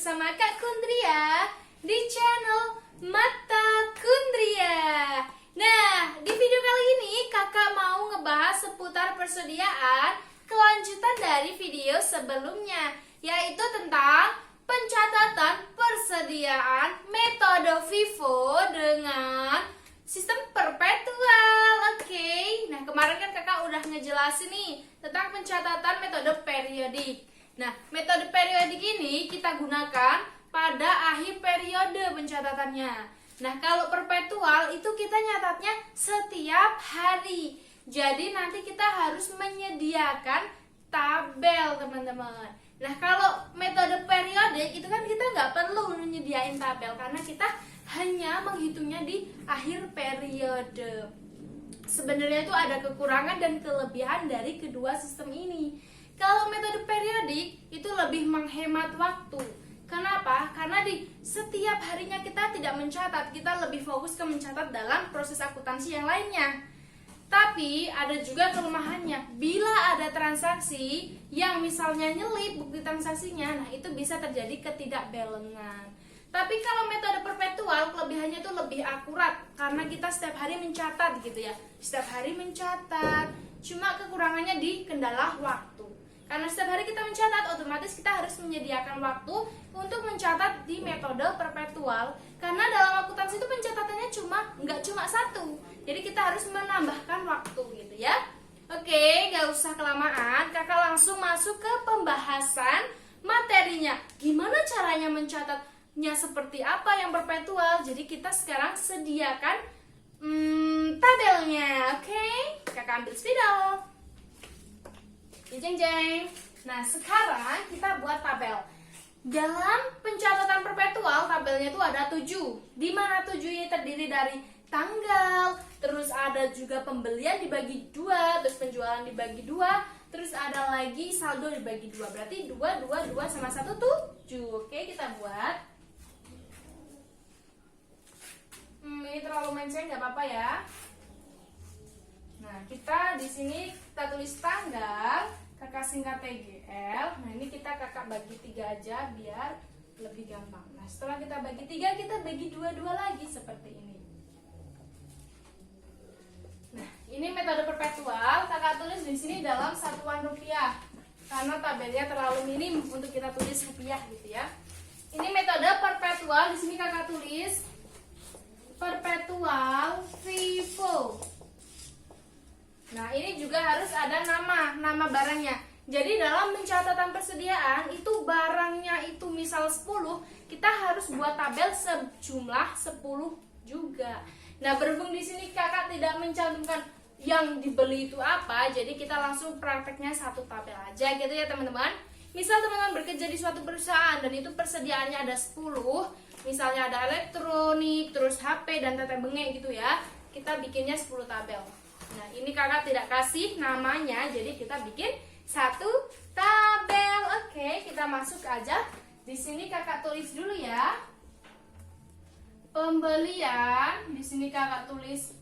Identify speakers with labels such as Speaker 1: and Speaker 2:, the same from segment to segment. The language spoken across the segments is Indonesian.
Speaker 1: bersama Kak Kundria di channel Mata Kundria. Nah, di video kali ini kakak mau ngebahas seputar persediaan kelanjutan dari video sebelumnya, yaitu tentang pencatatan persediaan metode FIFO dengan sistem perpetual. Oke. Nah, kemarin kan kakak udah ngejelasin nih tentang pencatatan metode periodik. Nah, metode periodik ini kita gunakan pada akhir periode pencatatannya. Nah, kalau perpetual itu kita nyatatnya setiap hari. Jadi nanti kita harus menyediakan tabel, teman-teman. Nah, kalau metode periodik itu kan kita nggak perlu menyediain tabel karena kita hanya menghitungnya di akhir periode. Sebenarnya itu ada kekurangan dan kelebihan dari kedua sistem ini. Kalau metode periodik itu lebih menghemat waktu. Kenapa? Karena di setiap harinya kita tidak mencatat, kita lebih fokus ke mencatat dalam proses akuntansi yang lainnya. Tapi ada juga kelemahannya. Bila ada transaksi yang misalnya nyelip bukti transaksinya, nah itu bisa terjadi ketidakbalangan. Tapi kalau metode perpetual, kelebihannya itu lebih akurat karena kita setiap hari mencatat gitu ya. Setiap hari mencatat. Cuma kekurangannya di kendala waktu. Karena setiap hari kita mencatat, otomatis kita harus menyediakan waktu untuk mencatat di metode perpetual. Karena dalam akuntansi itu pencatatannya nggak cuma satu. Jadi kita harus menambahkan waktu gitu ya. Oke, nggak usah kelamaan. Kakak langsung masuk ke pembahasan materinya. Gimana caranya mencatatnya seperti apa yang perpetual? Jadi kita sekarang sediakan tabelnya. Oke, kakak ambil spidol. Jeng jeng. Nah, sekarang kita buat tabel. Dalam pencatatan perpetual, tabelnya itu ada 7. Di mana 7 ini terdiri dari tanggal, terus ada juga pembelian dibagi 2, terus penjualan dibagi 2, terus ada lagi saldo dibagi 2. Berarti 2, 2, 2 sama 1, 7. Oke, kita buat. Ini terlalu menceng, nggak apa-apa ya. Nah, kita di sini kita tulis tanggal, kakak singkat TGL. Nah, ini kita kakak bagi 3 aja biar lebih gampang. Nah, setelah kita bagi 3, kita bagi 2 lagi seperti ini. Nah, ini metode perpetual, kakak tulis di sini dalam satuan rupiah. Karena tabelnya terlalu minim untuk kita tulis rupiah gitu ya. Ini metode perpetual, di sini kakak tulis perpetual FIFO. Nah, ini juga harus ada nama barangnya. Jadi dalam pencatatan persediaan itu barangnya itu misal 10, kita harus buat tabel sejumlah 10 juga. Nah, berhubung di sini kakak tidak mencantumkan yang dibeli itu apa, jadi kita langsung prakteknya satu tabel aja gitu ya, teman-teman. Misal teman-teman bekerja di suatu perusahaan dan itu persediaannya ada 10, misalnya ada elektronik, terus HP dan teteh bengek gitu ya. Kita bikinnya 10 tabel. Nah, ini kakak tidak kasih namanya, jadi kita bikin satu tabel. Oke, kita masuk aja. Di sini kakak tulis dulu ya. Pembelian, di sini kakak tulis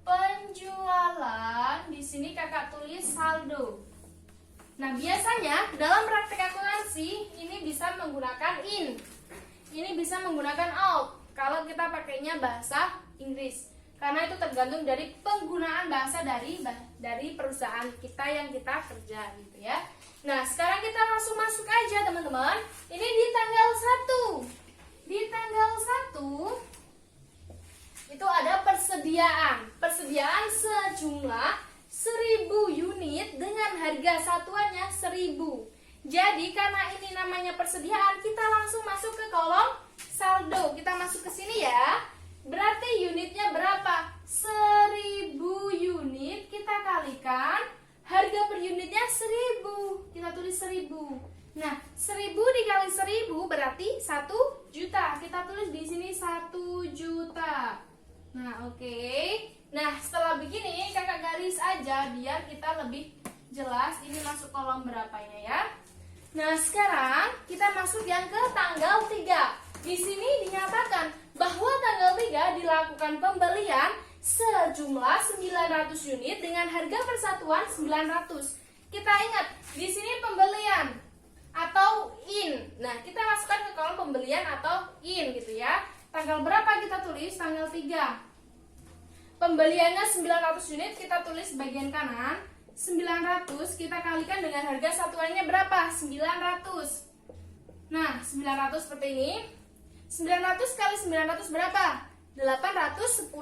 Speaker 1: penjualan, di sini kakak tulis saldo. Nah, biasanya dalam praktek akuntansi ini bisa menggunakan in. Ini bisa menggunakan out kalau kita pakainya bahasa Inggris. Karena itu tergantung dari penggunaan bahasa dari perusahaan kita yang kita kerja gitu ya. Nah, sekarang kita langsung masuk aja teman-teman. Ini di tanggal 1. Di tanggal 1 itu ada persediaan. Persediaan sejumlah 1000 unit dengan harga satuannya 1000. Jadi karena ini namanya persediaan, kita langsung masuk ke kolom saldo. Kita masuk ke sini ya. Berarti unitnya berapa? 1000 unit kita kalikan harga per unitnya 1000. Kita tulis 1000. Nah, 1000 dikali 1000 berarti 1 juta. Kita tulis di sini 1 juta. Nah, oke. Nah, setelah begini kakak garis aja biar kita lebih jelas ini masuk kolom berapanya ya. Nah, sekarang kita masuk yang ke tanggal 3. Di sini dinyatakan bahwa tanggal 3 dilakukan pembelian sejumlah 900 unit dengan harga persatuan 900. Kita ingat, di sini pembelian. atau in. Nah, kita masukkan ke kolom pembelian atau in gitu ya. Tanggal berapa kita tulis? Tanggal 3. Pembeliannya 900 unit, kita tulis bagian kanan. 900 kita kalikan dengan harga satuannya berapa? 900. Nah, 900 seperti ini. 900 kali 900 berapa? 810.000.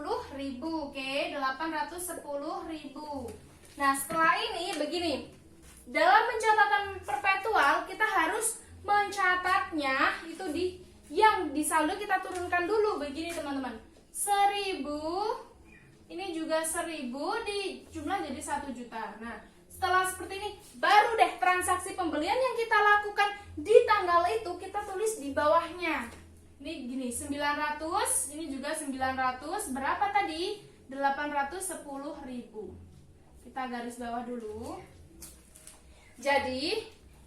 Speaker 1: Oke, 810.000. Nah, setelah ini begini. Dalam pencatatan perpetual kita harus mencatatnya itu yang di saldo kita turunkan dulu begini teman-teman. 1000 ini juga 1000 dijumlah jadi 1 juta. Nah, setelah seperti ini baru deh transaksi pembelian yang kita lakukan di tanggal itu kita tulis di bawahnya. Ini gini, 900, ini juga 900, berapa tadi? 810.000. Kita garis bawah dulu. Jadi,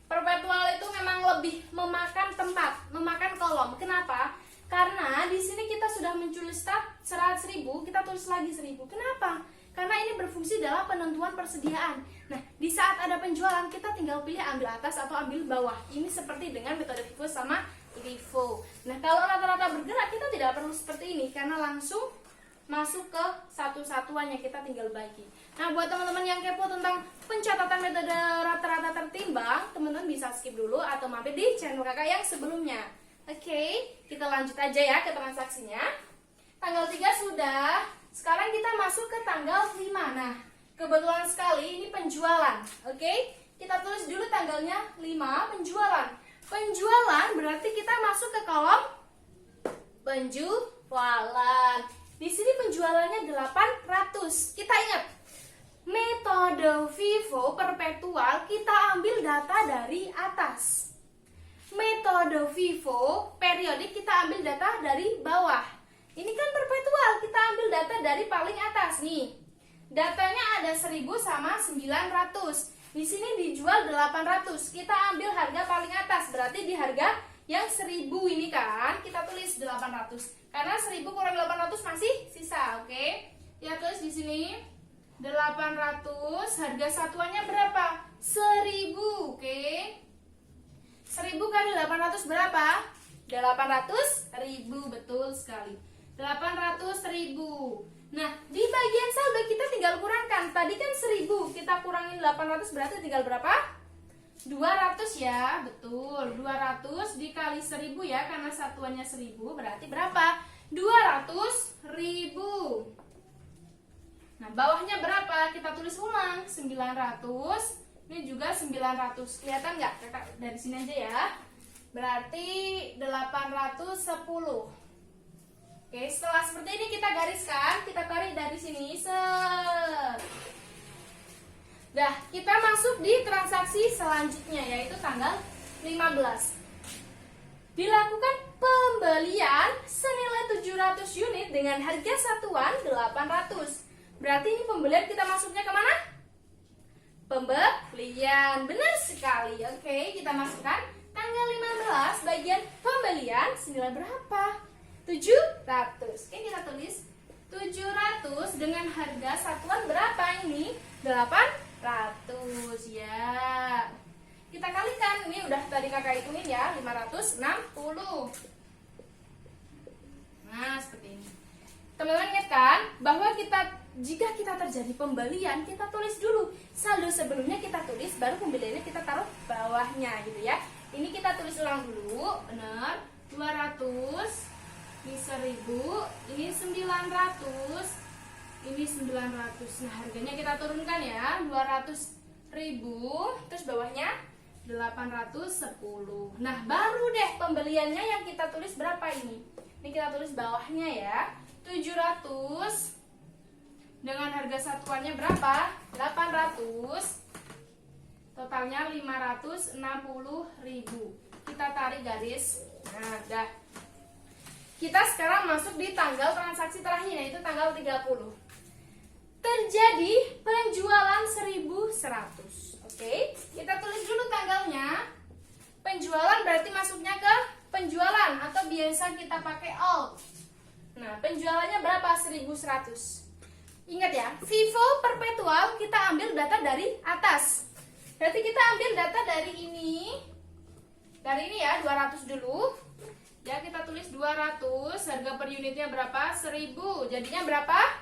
Speaker 1: perpetual itu memang lebih memakan tempat, memakan kolom. Kenapa? Karena di sini kita sudah menulis syarat 1000, kita tulis lagi 1000. Kenapa? Karena ini berfungsi dalam penentuan persediaan. Nah, di saat ada penjualan, kita tinggal pilih ambil atas atau ambil bawah. Ini seperti dengan metode FIFO sama LIFO. Nah, kalau rata-rata bergerak, kita tidak perlu seperti ini, karena langsung masuk ke satu-satuannya, kita tinggal bagi. Nah, buat teman-teman yang kepo tentang pencatatan metode rata-rata tertimbang, teman-teman bisa skip dulu atau mampir di channel kakak yang sebelumnya. Oke, kita lanjut aja ya ke transaksinya. Tanggal 3 sudah. Sekarang kita masuk ke tanggal 5. Nah, kebetulan sekali ini penjualan. Oke, kita tulis dulu tanggalnya 5, penjualan. Penjualan berarti kita masuk ke kolom penjualan. Di sini penjualannya 800. Kita ingat, metode FIFO perpetual kita ambil data dari atas. Metode FIFO periodik kita ambil data dari bawah. Ini kan perpetual, kita ambil data dari paling atas nih. Datanya ada 1000 sama 900. Di sini dijual 800. Kita ambil harga paling atas, berarti di harga yang 1000 ini kan kita tulis 800. Karena 1000 kurang 800 masih sisa, oke? Ya, tulis di sini 800, harga satuannya berapa? 1000, oke? 1000 kali 800 berapa? 800.000, betul sekali. 800.000. Nah, di bagian saldo kita tinggal kurangkan. Tadi kan 1000, kita kurangin 800 berarti tinggal berapa? 200 ya, betul. 200 dikali 1000 ya, karena satuannya 1000 berarti berapa? 200.000. Nah, bawahnya berapa? Kita tulis ulang, 900. Ini juga 900. Kelihatan nggak? Kakak dari sini aja ya. Berarti 810. Oke, setelah seperti ini kita gariskan, kita tarik dari sini. Dah, kita masuk di transaksi selanjutnya, yaitu tanggal 15. Dilakukan pembelian senilai 700 unit dengan harga satuan 800. Berarti ini pembelian kita masuknya kemana? Pembelian, benar sekali. Oke, kita masukkan tanggal 15 bagian pembelian senilai berapa? 700. Oke, kita tulis 700 dengan harga satuan berapa ini? 800 ya. Kita kalikan, ini udah tadi kakak hitungin ya, 560. Nah, seperti ini. Teman-teman ingat kan bahwa jika kita terjadi pembelian, kita tulis dulu saldo sebelumnya, kita tulis, baru pembeliannya kita taruh bawahnya gitu ya. Ini kita tulis ulang dulu, benar. 200, ini 1000, ini 900, ini 900. Nah, harganya kita turunkan ya, 200.000, terus bawahnya 810. Nah, baru deh pembeliannya yang kita tulis berapa ini? Ini kita tulis bawahnya ya, 700 dengan harga satuannya berapa? 800. Totalnya 560.000. Kita tarik garis. Nah, dah. Kita sekarang masuk di tanggal transaksi terakhir, yaitu tanggal 30. Terjadi penjualan 1100. Oke, kita tulis dulu tanggalnya. Penjualan berarti masuknya ke penjualan atau biasa kita pakai alt. Nah, penjualannya berapa? 1100. Ingat ya, FIFO perpetual kita ambil data dari atas. Berarti kita ambil data dari ini, Dari ini ya 200 dulu. Ya kita tulis 200. Harga per unitnya berapa? 1000. Jadinya berapa?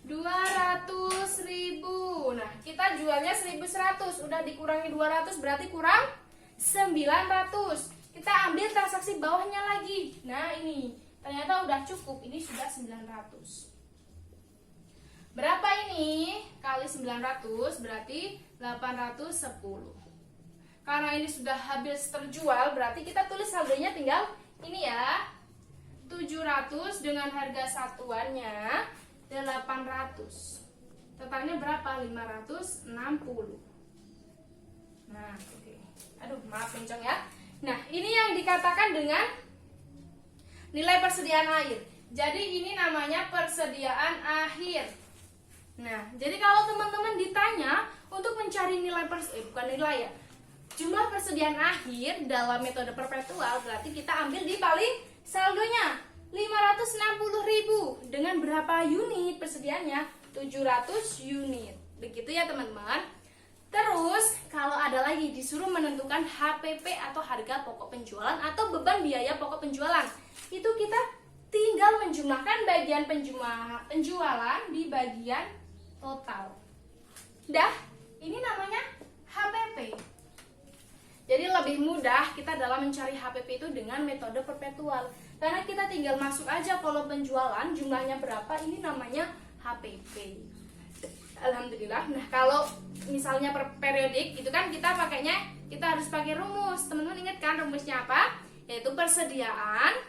Speaker 1: 200.000. Nah, kita jualnya 1100. Udah dikurangi 200 berarti kurang 900. Kita ambil transaksi bawahnya lagi. Nah, ini ternyata udah cukup. Ini sudah 900. Berapa ini? Kali 900 berarti 810. Karena ini sudah habis terjual, berarti kita tulis saldonya tinggal ini ya. 700 dengan harga satuannya 800. Totalnya berapa? 560. Nah, oke. Aduh, maaf bencong ya. Nah, ini yang dikatakan dengan nilai persediaan akhir. Jadi ini namanya persediaan akhir. Nah, jadi kalau teman-teman ditanya untuk mencari nilai bukan nilai ya, jumlah persediaan akhir dalam metode perpetual, berarti kita ambil di paling saldonya 560.000 dengan berapa unit persediaannya? 700 unit. Begitu ya teman-teman. Terus kalau ada lagi disuruh menentukan HPP atau harga pokok penjualan atau beban biaya pokok penjualan, itu kita tinggal menjumlahkan bagian penjualan di bagian total. Dah, ini namanya HPP. Jadi lebih mudah kita dalam mencari HPP itu dengan metode perpetual. Karena kita tinggal masuk aja kolom penjualan, jumlahnya berapa, ini namanya HPP. Alhamdulillah. Nah, kalau misalnya per periodik itu kan kita harus pakai rumus. Teman-teman ingat kan rumusnya apa? Yaitu persediaan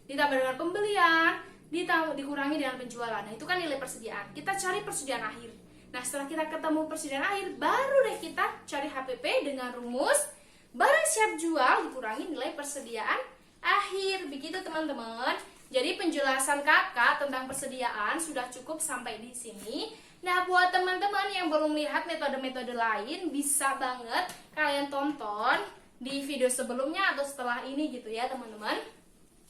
Speaker 1: ditambah dengan pembelian dikurangi dengan penjualan. Nah, itu kan nilai persediaan. Kita cari persediaan akhir. Nah, setelah kita ketemu persediaan akhir, baru deh kita cari HPP dengan rumus barang siap jual dikurangi nilai persediaan akhir. Begitu teman-teman. Jadi penjelasan kakak tentang persediaan sudah cukup sampai di sini. Nah, buat teman-teman yang belum lihat metode-metode lain, bisa banget kalian tonton di video sebelumnya atau setelah ini gitu ya teman-teman.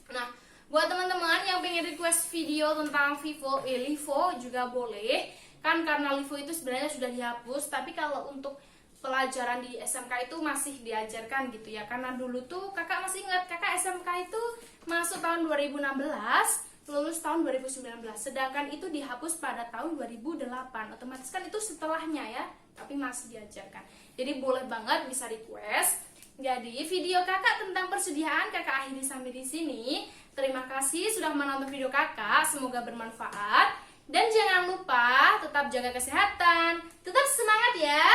Speaker 1: Nah, buat teman-teman yang pengen request video tentang LIFO juga boleh. Kan karena LIFO itu sebenarnya sudah dihapus, tapi kalau untuk pelajaran di SMK itu masih diajarkan gitu ya. Karena dulu tuh kakak masih ingat, kakak SMK itu masuk tahun 2016, lulus tahun 2019. Sedangkan itu dihapus pada tahun 2008. Otomatis kan itu setelahnya ya, tapi masih diajarkan. Jadi boleh banget bisa request. Jadi video kakak tentang persediaan kakak akhiri sampai di sini. Terima kasih sudah menonton video kakak, semoga bermanfaat. Dan jangan lupa tetap jaga kesehatan, tetap semangat ya.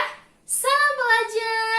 Speaker 1: Salam belajar.